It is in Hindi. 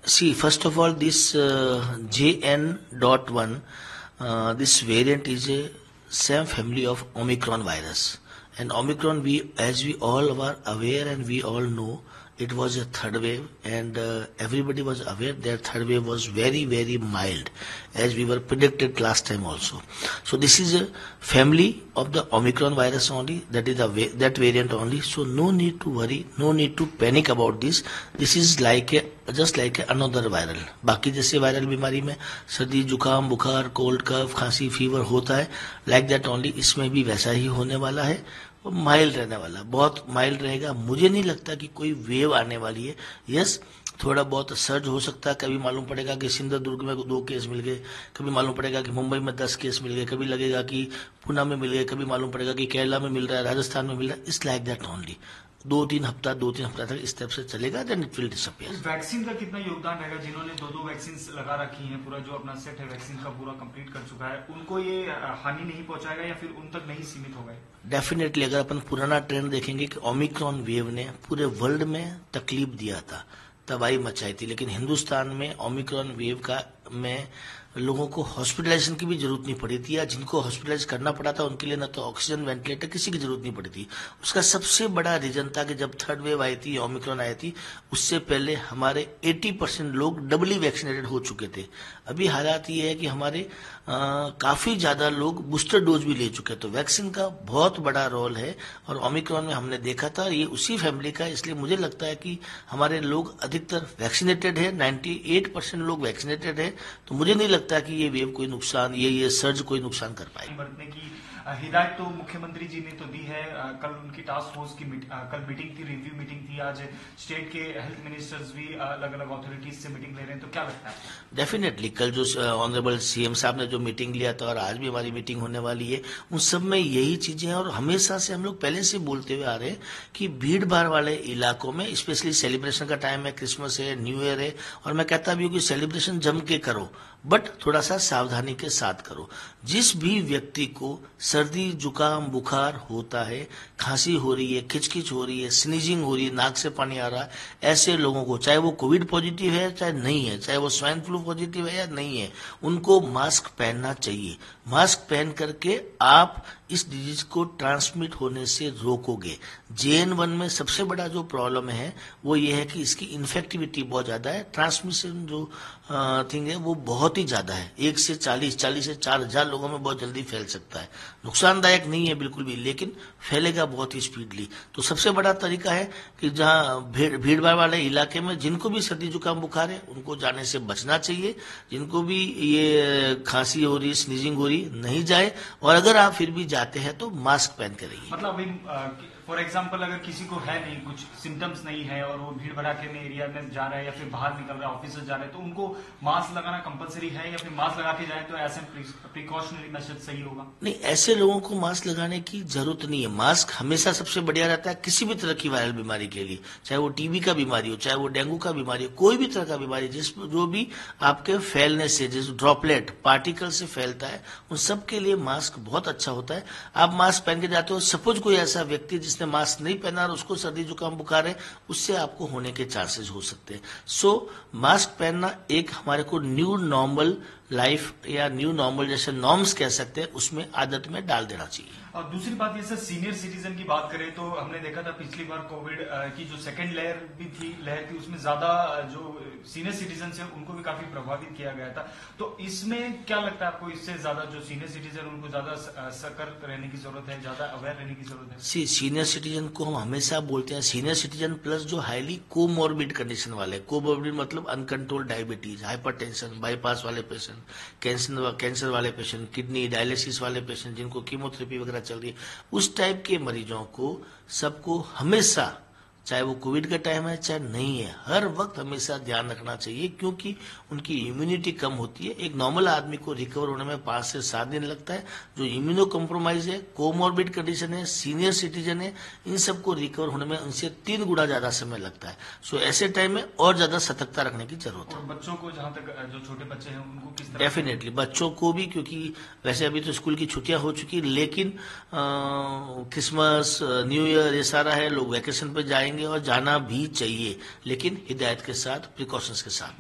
See, first of all, this JN.1, this variant is a same family of Omicron virus. And Omicron, as we all are aware and we all know, it was a third wave, and everybody was aware that third wave was very, very mild, as we were predicted last time also. So this is a family of the Omicron virus only, that is that variant only. So no need to worry, no need to panic about this. This is just like another viral. बाकी जैसे वायरल बीमारी में सर्दी जुकाम बुखार कोल्ड कफ खांसी फीवर होता है, लाइक दैट ओनली इसमें भी वैसा ही होने वाला है. माइल्ड रहने वाला, बहुत माइल्ड रहेगा. मुझे नहीं लगता कि कोई वेव आने वाली है. यस, थोड़ा बहुत सर्ज हो सकता है. कभी मालूम पड़ेगा कि सिंधुदुर्ग में 2 केस मिल गए, कभी मालूम पड़ेगा कि मुंबई में 10 केस मिल गए, कभी लगेगा कि पुणे में मिल गए, कभी मालूम पड़ेगा कि केरला में मिल रहा है, राजस्थान में मिल रहा है. It's like that only. 2-3 हफ्ता तक इस तरफ से चलेगा, then it will disappear. Vaccine का कितना योगदान रहेगा? जिन्होंने 2 वैक्सीन लगा रखी हैं, पूरा जो अपना सेट है वैक्सीन का पूरा कंप्लीट कर चुका है, उनको ये हानि नहीं पहुंचाएगा या फिर उन तक नहीं सीमित होगा? डेफिनेटली. अगर अपन पुराना ट्रेंड देखेंगे कि ओमिक्रॉन वेव ने पूरे वर्ल्ड में तकलीफ दिया था, तबाही मचाई थी, लेकिन हिंदुस्तान में ओमिक्रॉन वेव में लोगों को हॉस्पिटलाइजेशन की भी जरूरत नहीं पड़ी थी, या जिनको हॉस्पिटलाइज करना पड़ा था उनके लिए न तो ऑक्सीजन वेंटिलेटर किसी की जरूरत नहीं पड़ी थी. उसका सबसे बड़ा रीजन था कि जब थर्ड वेव आई थी, ओमिक्रॉन आई थी, उससे पहले हमारे 80% लोग डबली वैक्सीनेटेड हो चुके थे. अभी हालात ये है कि हमारे काफी ज्यादा लोग बूस्टर डोज भी ले चुके. तो वैक्सीन का बहुत बड़ा रोल है, और ओमिक्रॉन में हमने देखा था ये उसी फैमिली का. इसलिए मुझे लगता है कि हमारे लोग अधिकतर वैक्सीनेटेड है, 98% लोग वैक्सीनेटेड है. तो मुझे नहीं लगता कि ये वेव कोई नुकसान, ये सर्ज कोई नुकसान कर पाए. बरतने की हिदायत तो मुख्यमंत्री जी ने तो दी है. कल उनकी टास्क फोर्स की कल मीटिंग थी, रिव्यू मीटिंग थी. आज स्टेट के हेल्थ मिनिस्टर्स भी अलग अलग अथॉरिटीज से मीटिंग ले रहे हैं. तो क्या लगता है? डेफिनेटली कल जो ऑनरेबल सीएम साहब ने जो मीटिंग लिया था और आज भी हमारी मीटिंग होने वाली है, उन सब में यही चीजें हैं. और हमेशा से हम लोग पहले से बोलते हुए आ रहे हैं कि भीड़ भाड़ वाले इलाकों में, स्पेशली सेलिब्रेशन का टाइम है, क्रिसमस है, न्यू ईयर है, और मैं कहता भी हूँ कि सेलिब्रेशन जम के करो, बट थोड़ा सा सावधानी के साथ करो. जिस भी व्यक्ति को सर्दी जुकाम बुखार होता है, खांसी हो रही है, खिचखिच हो रही है, स्नीजिंग हो रही है, नाक से पानी आ रहा है, ऐसे लोगों को, चाहे वो कोविड पॉजिटिव है चाहे नहीं है, चाहे वो स्वाइन फ्लू पॉजिटिव है या नहीं है, उनको मास्क पहनना चाहिए. मास्क पहन करके आप इस डिजीज को ट्रांसमिट होने से रोकोगे. JN1 में सबसे बड़ा जो प्रॉब्लम है वो ये है कि इसकी इन्फेक्टिविटी बहुत ज्यादा है. ट्रांसमिशन जो थिंग है वो बहुत ही ज्यादा है. 1 से 40 से 4,000 लोगों में बहुत जल्दी फैल सकता है. नुकसानदायक नहीं है बिल्कुल भी, लेकिन फैलेगा बहुत ही स्पीडली. तो सबसे बड़ा तरीका है कि जहां भीड़ भाड़ वाले इलाके में जिनको भी सर्दी जुकाम बुखार है उनको जाने से बचना चाहिए. जिनको भी ये खांसी हो रही, स्नीजिंग हो रही, नहीं जाए. और अगर आप फिर भी जाते हैं तो मास्क पहन के रहिए. मतलब फॉर एग्जाम्पल अगर किसी को है नहीं, कुछ सिम्टम्स नहीं है और वो भीड़ भड़ाके में एरिया में जा रहा है या फिर बाहर निकल रहा है, ऑफिस से जा रहा है, तो उनको मास्क लगाना कंपलसरी है, या फिर मास्क लगा के जाए तो ऐसे प्रिकॉशनरी मेजर सही होगा? नहीं, ऐसे लोगों को मास्क लगाने की जरूरत नहीं है. मास्क हमेशा सबसे बढ़िया रहता है किसी भी तरह की वायरल बीमारी के लिए, चाहे वो टीबी का बीमारी हो, चाहे वो डेंगू का बीमारी हो, कोई भी तरह का बीमारी जो भी आपके फैलने से, जिस ड्रॉपलेट पार्टिकल से फैलता है, उन सब के लिए मास्क बहुत अच्छा होता है. आप मास्क पहन के जाते हो, सपोज कोई ऐसा व्यक्ति जिसने मास्क नहीं पहना और उसको सर्दी जुकाम बुखार है, उससे आपको होने के चांसेस हो सकते हैं. सो मास्क पहनना एक हमारे को न्यू नॉर्मल लाइफ या न्यू नॉर्मल जैसे नॉर्म्स कह सकते हैं, उसमें आदत में डाल देना चाहिए. और दूसरी बात ये सर, सीनियर सिटीजन की बात करें तो हमने देखा था पिछली बार कोविड की जो सेकेंड लहर थी उसमें ज्यादा जो सीनियर सिटीजन है उनको भी काफी प्रभावित किया गया था. तो इसमें क्या लगता है आपको, इससे ज्यादा जो सीनियर सिटीजन उनको ज्यादा सतर्क रहने की जरूरत है, ज्यादा अवेयर रहने की जरूरत है? सीनियर सिटीजन को हम हमेशा बोलते हैं सीनियर सिटीजन प्लस जो हाईली कोमॉर्बिड कंडीशन वाले. कोमॉर्बिड मतलब अनकंट्रोल्ड डायबिटीज, हाइपरटेंशन, बाईपास वाले पेशेंट, कैंसर वाले पेशेंट, किडनी डायलिसिस वाले पेशेंट, जिनको कीमोथेरेपी वगैरह चल रही है, उस टाइप के मरीजों को सबको हमेशा, चाहे वो कोविड का टाइम है चाहे नहीं है, हर वक्त हमेशा ध्यान रखना चाहिए, क्योंकि उनकी इम्यूनिटी कम होती है. एक नॉर्मल आदमी को रिकवर होने में 5 से 7 दिन लगता है. जो इम्यूनो कॉम्प्रोमाइज है, कोमॉर्बिड कंडीशन है, सीनियर सिटीजन है, इन सबको रिकवर होने में उनसे 3 गुना ज्यादा समय लगता है. सो ऐसे टाइम में और ज्यादा सतर्कता रखने की जरूरत है. और बच्चों को, जहां तक जो छोटे बच्चे हैं उनको किस तरह? डेफिनेटली बच्चों को भी, क्योंकि वैसे अभी तो स्कूल की छुट्टियां हो चुकी, लेकिन क्रिसमस न्यू ईयर ये सारा है, लोग वैकेशन पे जाएंगे और जाना भी चाहिए, लेकिन हिदायत के साथ, प्रिकॉशंस के साथ.